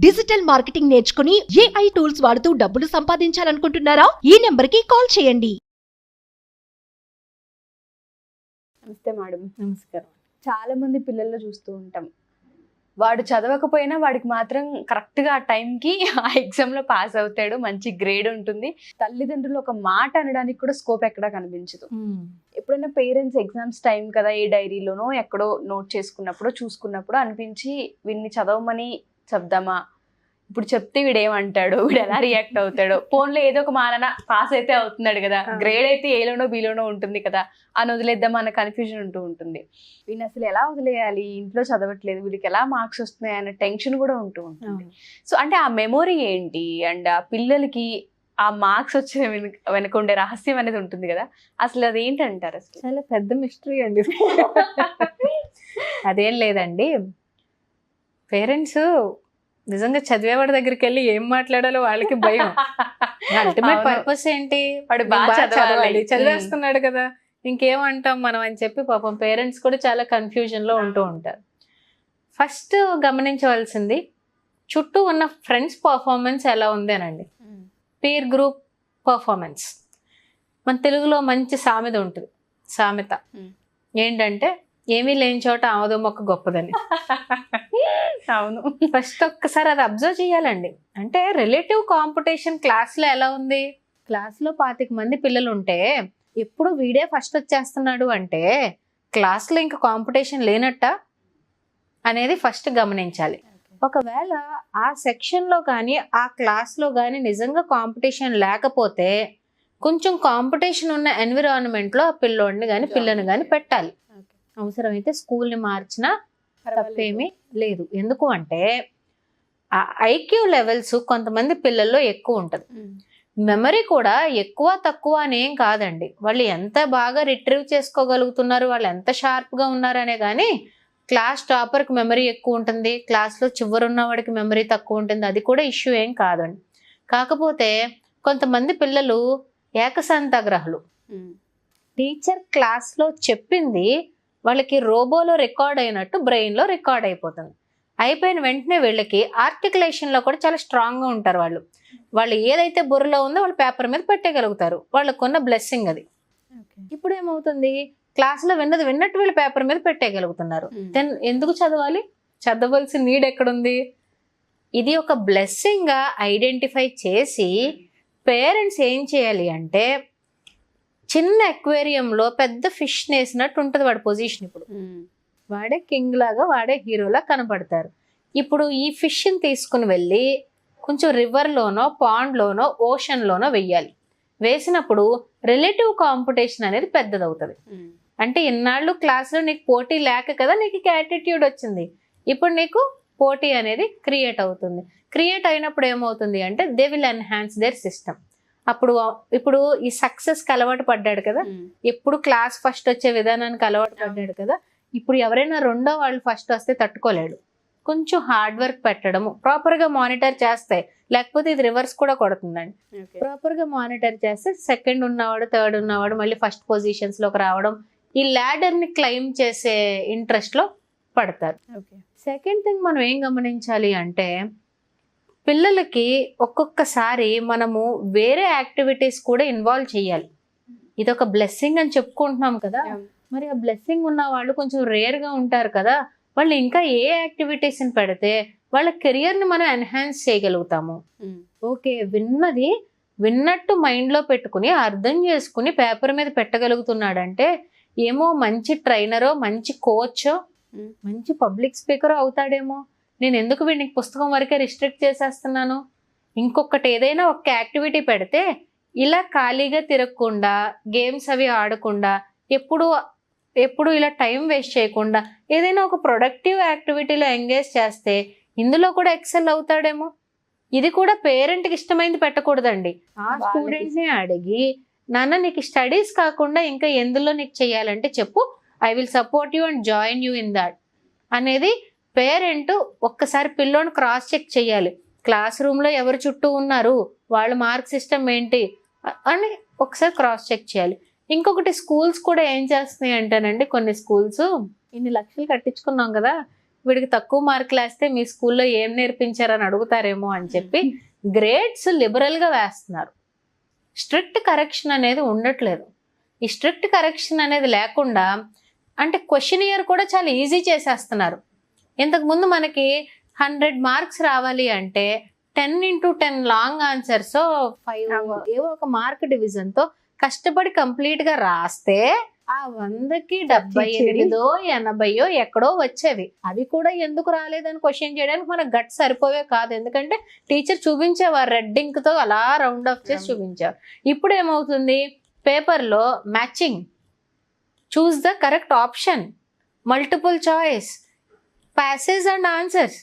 Digital marketing నేర్చుకుని AI tools వాడుతూ డబ్బులు సంపాదించాలనుకుంటున్నారా? ఈ నెంబర్కి కాల్ చేయండి. నమస్తే మేడం. నమస్కారం. చాలా మంది పిల్లల్లో చూస్తూ ఉంటాం, వాడు చదవకపోయినా వాడికి మాత్రం కరెక్ట్గా ఆ టైంకి ఆ ఎగ్జామ్లో పాస్ అవుతాడు, మంచి గ్రేడ్ ఉంటుంది. తల్లిదండ్రులు ఒక మాట అనడానికి కూడా స్కోప్ ఎక్కడా కనిపించదు. ఎప్పుడైనా పేరెంట్స్ ఎగ్జామ్స్ టైం కదా, ఏ డైరీలోనో ఎక్కడో నోట్ చేసుకున్నప్పుడు చూసుకున్నప్పుడు అనిపించి వీడిని చదవమని చెప్దామా, ఇప్పుడు చెప్తే వీడేమంటాడు, వీడు ఎలా రియాక్ట్ అవుతాడో, ఫోన్లో ఏదో ఒక మాలన పాస్ అయితే అవుతున్నాడు కదా, గ్రేడ్ అయితే ఏలోనో బీలోనో ఉంటుంది కదా అని వదిలేద్దామా అన్న కన్ఫ్యూజన్ ఉంటూ ఉంటుంది. వీడిని అసలు ఎలా వదిలేయాలి, ఇంట్లో చదవట్లేదు, వీడికి ఎలా మార్క్స్ వస్తున్నాయి అన్న టెన్షన్ కూడా ఉంటూ ఉంటుంది. సో అంటే ఆ మెమొరీ ఏంటి, అండ్ ఆ పిల్లలకి ఆ మార్క్స్ వచ్చే వెనక ఉండే రహస్యం అనేది ఉంటుంది కదా, అసలు అది ఏంటంటారు? అసలు చాలా పెద్ద మిస్టరీ అండి. అదేం లేదండి, పేరెంట్స్ నిజంగా చదివేవాడి దగ్గరికి వెళ్ళి ఏం మాట్లాడాలో వాళ్ళకి భయం. అల్టిమేట్ పర్పస్ ఏంటి, వాడు బాగా చదవాలి, చదివేస్తున్నాడు కదా, ఇంకేమంటాం మనం అని చెప్పి పాపం పేరెంట్స్ కూడా చాలా కన్ఫ్యూజన్ లో ఉంటూ ఉంటారు. ఫస్ట్ గమనించవలసింది చుట్టూ ఉన్న ఫ్రెండ్స్ పర్ఫార్మెన్స్ ఎలా ఉంది అనండి. Peer group performance. మన తెలుగులో మంచి సామెత ఉంటుంది, సామెత ఏంటంటే ఏమీ లేని చోట ఆమదు మొక్క గొప్పదని. అవును, ఫస్ట్ ఒక్కసారి అది అబ్జర్వ్ చేయాలండి. అంటే రిలేటివ్ కాంపిటీషన్ క్లాస్లో ఎలా ఉంది, క్లాస్లో 25 మంది పిల్లలు ఉంటే ఎప్పుడు వీడే ఫస్ట్ వచ్చేస్తున్నాడు అంటే క్లాస్లో ఇంకా కాంపిటీషన్ లేనట్ట అనేది ఫస్ట్ గమనించాలి. ఒకవేళ ఆ సెక్షన్లో కానీ ఆ క్లాస్లో కానీ నిజంగా కాంపిటీషన్ లేకపోతే కొంచెం కాంపిటీషన్ ఉన్న ఎన్విరాన్మెంట్లో ఆ పిల్లోడిని కానీ పిల్లని కానీ పెట్టాలి. అవసరమైతే స్కూల్ని మార్చినా తప్పేమీ లేదు. ఎందుకు అంటే ఆ ఐక్యూ లెవెల్స్ కొంతమంది పిల్లల్లో ఎక్కువ ఉంటుంది. మెమరీ కూడా ఎక్కువ తక్కువ అనేం కాదండి. వాళ్ళు ఎంత బాగా రిట్రీవ్ చేసుకోగలుగుతున్నారు, వాళ్ళు ఎంత షార్ప్గా ఉన్నారనే కానీ క్లాస్ టాపర్కి మెమరీ ఎక్కువ ఉంటుంది, క్లాస్లో చివరున్న వాడికి మెమరీ తక్కువ ఉంటుంది, అది కూడా ఇష్యూ ఏం కాదండి. కాకపోతే కొంతమంది పిల్లలు ఏకసంతగ్రహులు. టీచర్ క్లాస్లో చెప్పింది వాళ్ళకి రోబోలో రికార్డ్ అయినట్టు బ్రెయిన్లో రికార్డ్ అయిపోతుంది. అయిపోయిన వెంటనే వీళ్ళకి ఆర్టికులేషన్లో కూడా చాలా స్ట్రాంగ్గా ఉంటారు. వాళ్ళు ఏదైతే బుర్రలో ఉందో వాళ్ళు పేపర్ మీద పెట్టగలుగుతారు. వాళ్ళకున్న బ్లెస్సింగ్ అది. ఇప్పుడు ఏమవుతుంది, క్లాస్లో విన్నది విన్నట్టు వీళ్ళు పేపర్ మీద పెట్టేయగలుగుతున్నారు. దెన్ ఎందుకు చదవాలి, చదవలసిన నీడ్ ఎక్కడుంది? ఇది ఒక బ్లెస్సింగ్గా ఐడెంటిఫై చేసి పేరెంట్స్ ఏం చేయాలి అంటే, చిన్న అక్వేరియంలో పెద్ద ఫిష్ వేసినట్టు ఉంటుంది వాడి పొజిషన్. ఇప్పుడు వాడే కింగ్ లాగా, వాడే హీరోలా కనపడతారు. ఇప్పుడు ఈ ఫిష్ని తీసుకుని వెళ్ళి కొంచెం రివర్లోనో పాండ్లోనో ఓషన్లోనో వెయ్యాలి. వేసినప్పుడు రిలేటివ్ కాంపిటీషన్ అనేది పెద్దదవుతుంది. అంటే ఇన్నాళ్ళు క్లాస్లో నీకు పోటీ లేక కదా నీకు యాటిట్యూడ్ వచ్చింది, ఇప్పుడు నీకు పోటీ అనేది క్రియేట్ అవుతుంది. క్రియేట్ అయినప్పుడు ఏమవుతుంది అంటే they will enhance their system. ఇప్పుడు ఈ సక్సెస్కి అలవాటు పడ్డాడు కదా, ఎప్పుడు క్లాస్ ఫస్ట్ వచ్చే విధానానికి అలవాటు పడ్డాడు కదా, ఇప్పుడు ఎవరైనా రెండో వాళ్ళు ఫస్ట్ వస్తే తట్టుకోలేడు. కొంచెం హార్డ్ వర్క్ పెట్టడము, ప్రాపర్గా మానిటర్ చేస్తే, లేకపోతే ఇది రివర్స్ కూడా కొడుతుందండి. ప్రాపర్గా మానిటర్ చేస్తే సెకండ్ ఉన్నవాడు, థర్డ్ ఉన్నవాడు మళ్ళీ ఫస్ట్ పొజిషన్స్లోకి రావడం, ఈ ల్యాడర్ని క్లైమ్ చేసే ఇంట్రెస్ట్లో పడతారు. సెకండ్ థింగ్ మనం ఏం గమనించాలి అంటే, పిల్లలకి ఒక్కొక్కసారి మనము వేరే యాక్టివిటీస్ కూడా ఇన్వాల్వ్ చేయాలి. ఇది ఒక బ్లెస్సింగ్ అని చెప్పుకుంటున్నాం కదా, మరి ఆ బ్లెస్సింగ్ ఉన్న వాళ్ళు కొంచెం రేర్గా ఉంటారు కదా, వాళ్ళు ఇంకా ఏ యాక్టివిటీస్ని పెడితే వాళ్ళ కెరియర్ని మనం ఎన్హాన్స్ చేయగలుగుతాము. ఓకే, విన్నది విన్నట్టు మైండ్లో పెట్టుకుని అర్థం చేసుకుని పేపర్ మీద పెట్టగలుగుతున్నాడంటే ఏమో మంచి ట్రైనరో, మంచి కోచో, మంచి పబ్లిక్ స్పీకరో అవుతాడేమో. నేను ఎందుకు వీడికి పుస్తకం వరకే రిస్ట్రిక్ట్ చేసేస్తున్నాను? ఇంకొకటి ఏదైనా ఒక యాక్టివిటీ పెడితే ఇలా ఖాళీగా తిరగకుండా, గేమ్స్ అవి ఆడకుండా, ఎప్పుడు ఇలా టైం వేస్ట్ చేయకుండా ఏదైనా ఒక ప్రొడక్టివ్ యాక్టివిటీలో ఎంగేజ్ చేస్తే ఇందులో కూడా ఎక్సెల్ అవుతాడేమో. ఇది కూడా పేరెంట్కి ఇష్టమైంది పెట్టకూడదండి. ఆ స్టూడెంట్ని అడిగి, నాన్న నీకు స్టడీస్ కాకుండా ఇంకా ఎందులో నీకు చేయాలంటే చెప్పు, I will support you and join you in that అనేది పేరెంట్ ఒక్కసారి పిల్లోని క్రాస్ చెక్ చేయాలి. క్లాస్ రూమ్లో ఎవరు చుట్టూ ఉన్నారు, వాళ్ళ మార్క్ సిస్టమ్ ఏంటి అని ఒకసారి క్రాస్ చెక్ చేయాలి. ఇంకొకటి స్కూల్స్ కూడా ఏం చేస్తున్నాయి అంటేనండి, కొన్ని స్కూల్స్ ఇన్ని లక్షలు కట్టించుకున్నాం కదా, వీడికి తక్కువ మార్కులు వేస్తే మీ స్కూల్లో ఏం నేర్పించారని అడుగుతారేమో అని చెప్పి గ్రేడ్స్ లిబరల్గా వేస్తున్నారు. స్ట్రిక్ట్ కరెక్షన్ అనేది ఉండట్లేదు. ఈ స్ట్రిక్ట్ కరెక్షన్ అనేది లేకుండా అంటే క్వశ్చనియర్ కూడా చాలా ఈజీ చేసేస్తున్నారు. ఇంతకుముందు మనకి 100 మార్క్స్ రావాలి అంటే 10x10 లాంగ్ ఆన్సర్స్ 5 ఏవో ఒక మార్క్ డివిజన్తో కష్టపడి కంప్లీట్గా రాస్తే ఆ 100కి 78 80 ఎక్కడో వచ్చేవి. అవి కూడా ఎందుకు రాలేదని క్వశ్చన్ చేయడానికి మనకు గట్ సరిపోవే కాదు. ఎందుకంటే టీచర్ చూపించేవారు రెడ్ ఇంక్తో అలా రౌండ్ ఆఫ్ చేసి చూపించారు. ఇప్పుడు ఏమవుతుంది, పేపర్లో matching, choose the correct option, multiple choice, passage and answers,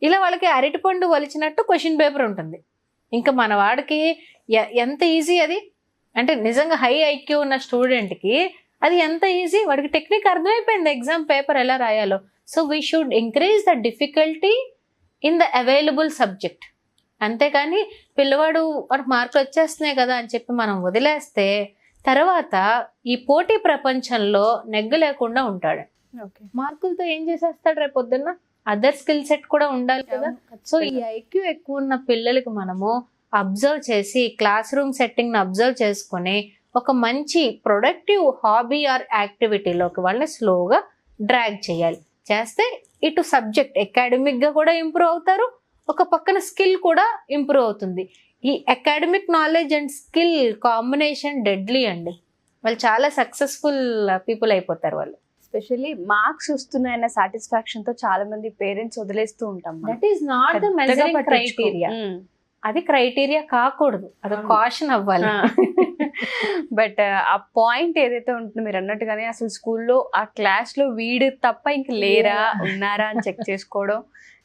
ఇలా వాళ్ళకి అరటిపండు వలిచినట్టు క్వశ్చన్ పేపర్ ఉంటుంది. ఇంకా మన వాడికి ఎంత ఈజీ అది అంటే నిజంగా హై ఐక్యూ ఉన్న స్టూడెంట్కి అది ఎంత ఈజీ, వాడికి టెక్నిక్ అర్థమైపోయింది ఎగ్జామ్ పేపర్ ఎలా రాయాలో. So we should increase the difficulty in the available subject. అంతేకాని పిల్లవాడు వాడికి మార్కులు వచ్చేస్తున్నాయి కదా అని చెప్పి మనం వదిలేస్తే తర్వాత ఈ పోటీ ప్రపంచంలో నెగ్గు లేకుండా ఉంటాడు. మార్కులతో ఏం చేసేస్తాడు రేపు పొద్దున్న? అదర్ స్కిల్ సెట్ కూడా ఉండాలి కదా. సో ఈ ఐక్యూ ఎక్కువ ఉన్న పిల్లలకి మనము అబ్జర్వ్ చేసి క్లాస్ రూమ్ సెట్టింగ్ని అబ్జర్వ్ చేసుకొని ఒక మంచి ప్రొడక్టివ్ హాబీ ఆర్ యాక్టివిటీలోకి వాళ్ళని స్లోగా డ్రాగ్ చేయాలి. చేస్తే ఇటు సబ్జెక్ట్ అకాడమిక్గా కూడా ఇంప్రూవ్ అవుతారు, ఒక పక్కన స్కిల్ కూడా ఇంప్రూవ్ అవుతుంది. ఈ academic knowledge and skill combination deadly అండి. వాళ్ళు చాలా సక్సెస్ఫుల్ పీపుల్ అయిపోతారు వాళ్ళు. ఎస్పెషల్లీ మార్క్స్ వస్తున్నాయన్న సాటిస్ఫాక్షన్ తో చాలా మంది పేరెంట్స్ వదిలేస్తూ ఉంటాం. That is not the measuring criteria. అది క్రైటీరియా కాకూడదు, అది కాషన్ అవ్వాలి. బట్ ఆ పాయింట్ ఏదైతే ఉంటుందో మీరు అన్నట్టుగానే అసలు స్కూల్లో ఆ క్లాస్ లో వీడు తప్ప ఇంక లేరా ఉన్నారా అని చెక్ చేసుకోవడం,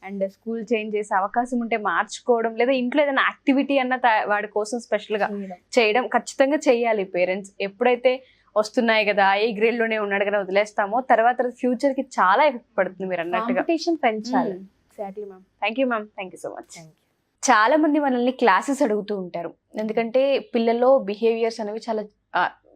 అండ్ స్కూల్ చేంజ్ చేసే అవకాశం ఉంటే మార్చుకోవడం, లేదా ఇంట్లో ఏదైనా యాక్టివిటీ అన్న వాడి కోసం స్పెషల్ గా చేయడం ఖచ్చితంగా చేయాలి పేరెంట్స్. ఎప్పుడైతే వస్తున్నాయి కదా ఏ గ్రేడ్ లోనే ఉన్నాడు కదా వదిలేస్తామో తర్వాత ఫ్యూచర్ కి చాలా ఎఫెక్ట్ పడుతుంది మీరు అన్నట్టుగా. పెంచాలి. Exactly ma'am. Thank you ma'am. Thank you so much. చాలా మంది మనల్ని క్లాసెస్ అడుగుతూ ఉంటారు, ఎందుకంటే పిల్లల్లో బిహేవియర్స్ అనేవి చాలా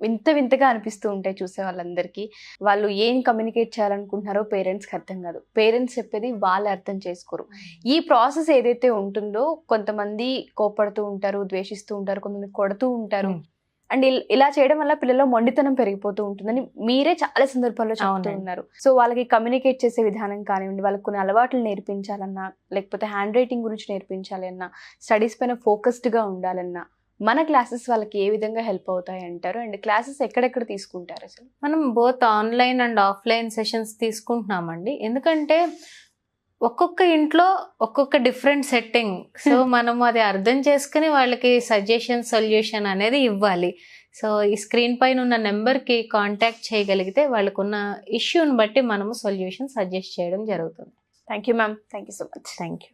వింతగా అనిపిస్తూ ఉంటాయి చూసే వాళ్ళందరికీ. వాళ్ళు ఏం కమ్యూనికేట్ చేయాలనుకుంటున్నారో పేరెంట్స్కి అర్థం కాదు, పేరెంట్స్ చెప్పేది వాళ్ళు అర్థం చేసుకోరు. ఈ ప్రాసెస్ ఏదైతే ఉంటుందో కొంతమంది కోపడుతూ ఉంటారు, ద్వేషిస్తూ ఉంటారు, కొంతమంది కొడుతూ ఉంటారు. అండ్ ఇలా చేయడం వల్ల పిల్లల్లో మొండితనం పెరిగిపోతూ ఉంటుందని మీరే చాలా సందర్భాల్లో చెప్తూ ఉన్నారు. సో వాళ్ళకి కమ్యూనికేట్ చేసే విధానం కానివ్వండి, వాళ్ళకి కొన్ని అలవాట్లు నేర్పించాలన్నా, లేకపోతే హ్యాండ్ రైటింగ్ గురించి నేర్పించాలి అన్నా, స్టడీస్ పైన ఫోకస్డ్గా ఉండాలన్నా మన క్లాసెస్ వాళ్ళకి ఏ విధంగా హెల్ప్ అవుతాయి అంటారు? అండ్ క్లాసెస్ ఎక్కడెక్కడ తీసుకుంటారు? అసలు మనం both online and offline sessions తీసుకుంటున్నామండి. ఎందుకంటే ఒక్కొక్క ఇంట్లో ఒక్కొక్క డిఫరెంట్ సెట్టింగ్. సో మనం అది అర్థం చేసుకుని వాళ్ళకి సజెషన్ సొల్యూషన్ అనేది ఇవ్వాలి. సో ఈ స్క్రీన్ పైన ఉన్న నెంబర్కి కాంటాక్ట్ చేయగలిగితే వాళ్ళకున్న ఇష్యూని బట్టి మనము సొల్యూషన్ సజెస్ట్ చేయడం జరుగుతుంది. Thank you ma'am. Thank you so much. Thank you.